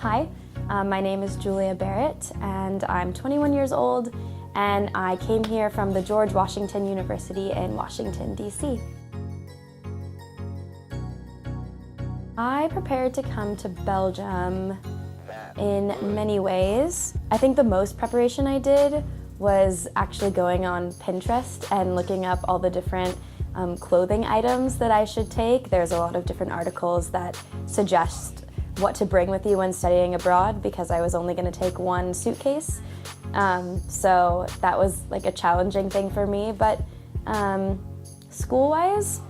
Hi, my name is Julia Barrett and I'm 21 years old and I came here from the George Washington University in Washington, D.C. I prepared to come to Belgium in many ways. I think the most preparation I did was actually going on Pinterest and looking up all the different clothing items that I should take. There's a lot of different articles that suggest what to bring with you when studying abroad because I was only going to take one suitcase. So that was like a challenging thing for me, but school-wise,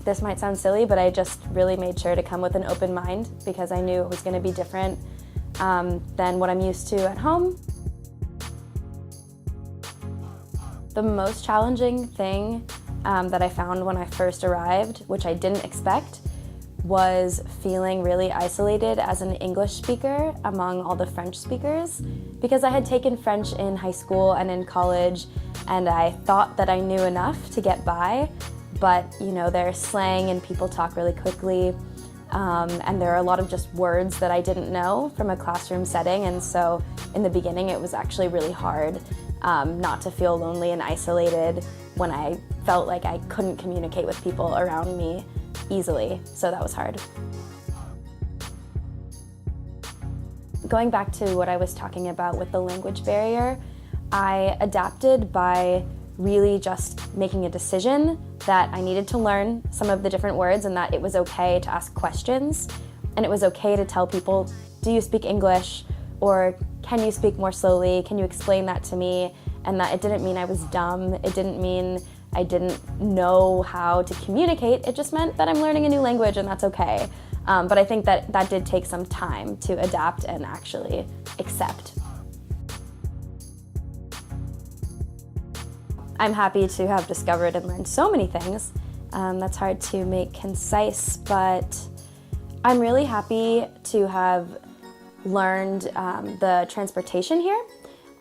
this might sound silly, but I just really made sure to come with an open mind because I knew it was going to be different than what I'm used to at home. The most challenging thing that I found when I first arrived, which I didn't expect, was feeling really isolated as an English speaker among all the French speakers because I had taken French in high school and in college and I thought that I knew enough to get by, but you know, there's slang and people talk really quickly and there are a lot of just words that I didn't know from a classroom setting, and so in the beginning it was actually really hard not to feel lonely and isolated when I felt like I couldn't communicate with people around me easily, so that was hard. Going back to what I was talking about with the language barrier, I adapted by really just making a decision that I needed to learn some of the different words and that it was okay to ask questions and it was okay to tell people, do you speak English? Or can you speak more slowly? Can you explain that to me? And that it didn't mean I was dumb. It didn't mean I didn't know how to communicate. It just meant that I'm learning a new language and that's okay. But I think that that did take some time to adapt and actually accept. I'm happy to have discovered and learned so many things. That's hard to make concise, but I'm really happy to have learned the transportation here.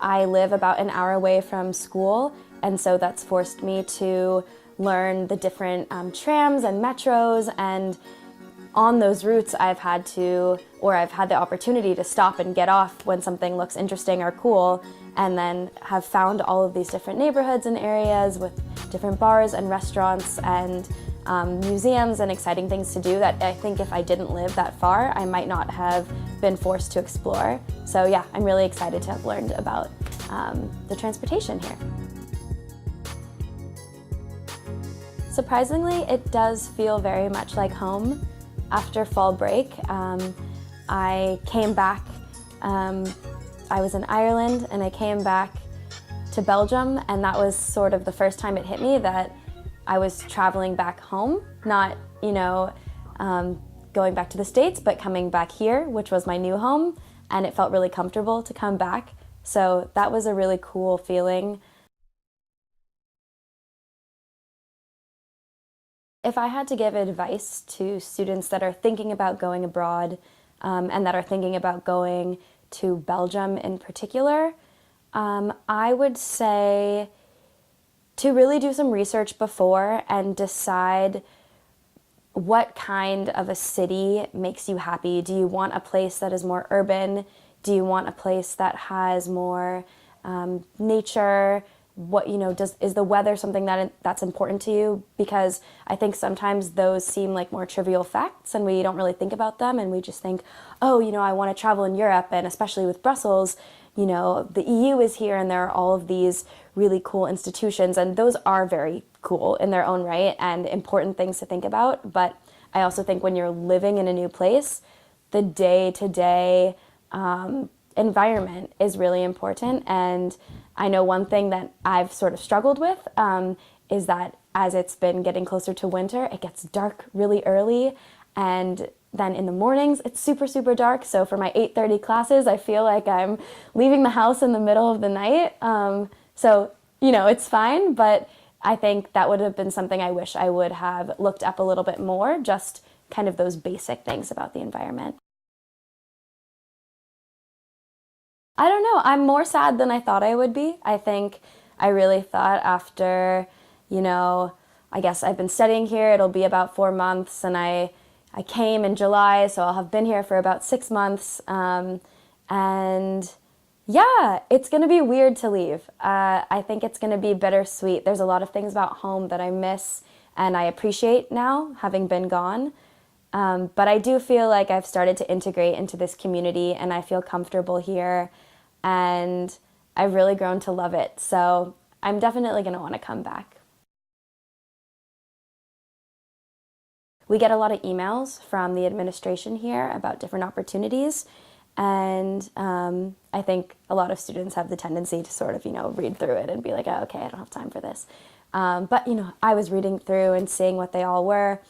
I live about an hour away from school, and so that's forced me to learn the different trams and metros, and on those routes I've had the opportunity to stop and get off when something looks interesting or cool, and then have found all of these different neighborhoods and areas with different bars and restaurants and museums and exciting things to do that I think if I didn't live that far, I might not have been forced to explore. So yeah, I'm really excited to have learned about the transportation here. Surprisingly, it does feel very much like home. After fall break, I came back, I was in Ireland and I came back to Belgium, and that was sort of the first time it hit me that I was traveling back home, not, you know, going back to the States, but coming back here, which was my new home, and it felt really comfortable to come back. So that was a really cool feeling. If I had to give advice to students that are thinking about going abroad and that are thinking about going to Belgium in particular, I would say to really do some research before and decide what kind of a city makes you happy. Do you want a place that is more urban? Do you want a place that has more nature? What, you know, is the weather something that's important to you? Because I think sometimes those seem like more trivial facts and we don't really think about them, and we just think, oh, you know, I want to travel in Europe, and especially with Brussels, you know, the EU is here and there are all of these really cool institutions, and those are very cool in their own right and important things to think about. But I also think when you're living in a new place, the day-to-day environment is really important. And I know one thing that I've sort of struggled with is that as it's been getting closer to winter, it gets dark really early, and then in the mornings it's super, super dark. So for my 8:30 classes, I feel like I'm leaving the house in the middle of the night. So, you know, it's fine, but I think that would have been something I wish I would have looked up a little bit more, just kind of those basic things about the environment. I don't know, I'm more sad than I thought I would be. I think I really thought after, you know, I guess I've been studying here, it'll be about 4 months, and I I came in July, so I'll have been here for about 6 months. And yeah, it's going to be weird to leave. I think it's going to be bittersweet. There's a lot of things about home that I miss and I appreciate now, having been gone. But I do feel like I've started to integrate into this community and I feel comfortable here and I've really grown to love it. So I'm definitely going to want to come back. We get a lot of emails from the administration here about different opportunities. And I think a lot of students have the tendency to sort of, read through it and be like, oh, okay, I don't have time for this. But I was reading through and seeing what they all were.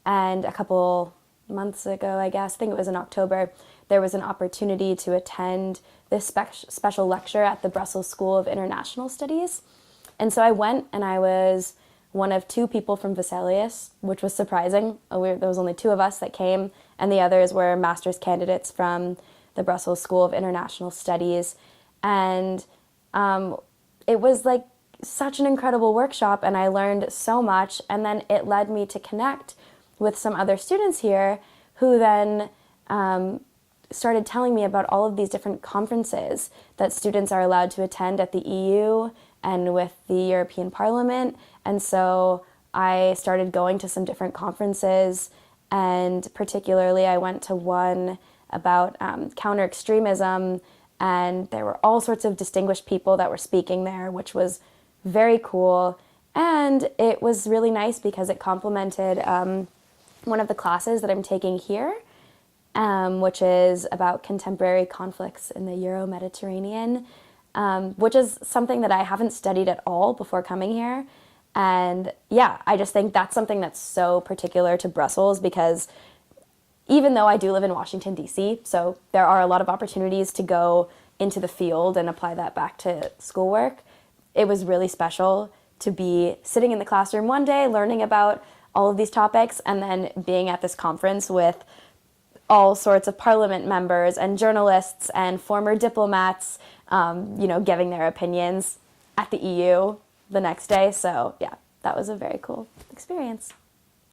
And a couple months ago, I think it was in October, there was an opportunity to attend this special lecture at the Brussels School of International Studies. And so I went, and I was one of 2 people from Vesalius, which was surprising. There was only 2 of us that came, and the others were master's candidates from the Brussels School of International Studies. And it was like such an incredible workshop, and I learned so much. And then it led me to connect with some other students here who then started telling me about all of these different conferences that students are allowed to attend at the EU and with the European Parliament. And so I started going to some different conferences, and particularly I went to one about counter-extremism, and there were all sorts of distinguished people that were speaking there, which was very cool. And it was really nice because it complemented one of the classes that I'm taking here, which is about contemporary conflicts in the Euro-Mediterranean, which is something that I haven't studied at all before coming here. And yeah, I just think that's something that's so particular to Brussels, because even though I do live in Washington, D.C., so there are a lot of opportunities to go into the field and apply that back to schoolwork, it was really special to be sitting in the classroom one day learning about all of these topics and then being at this conference with all sorts of parliament members and journalists and former diplomats, giving their opinions at the EU the next day. So yeah, that was a very cool experience.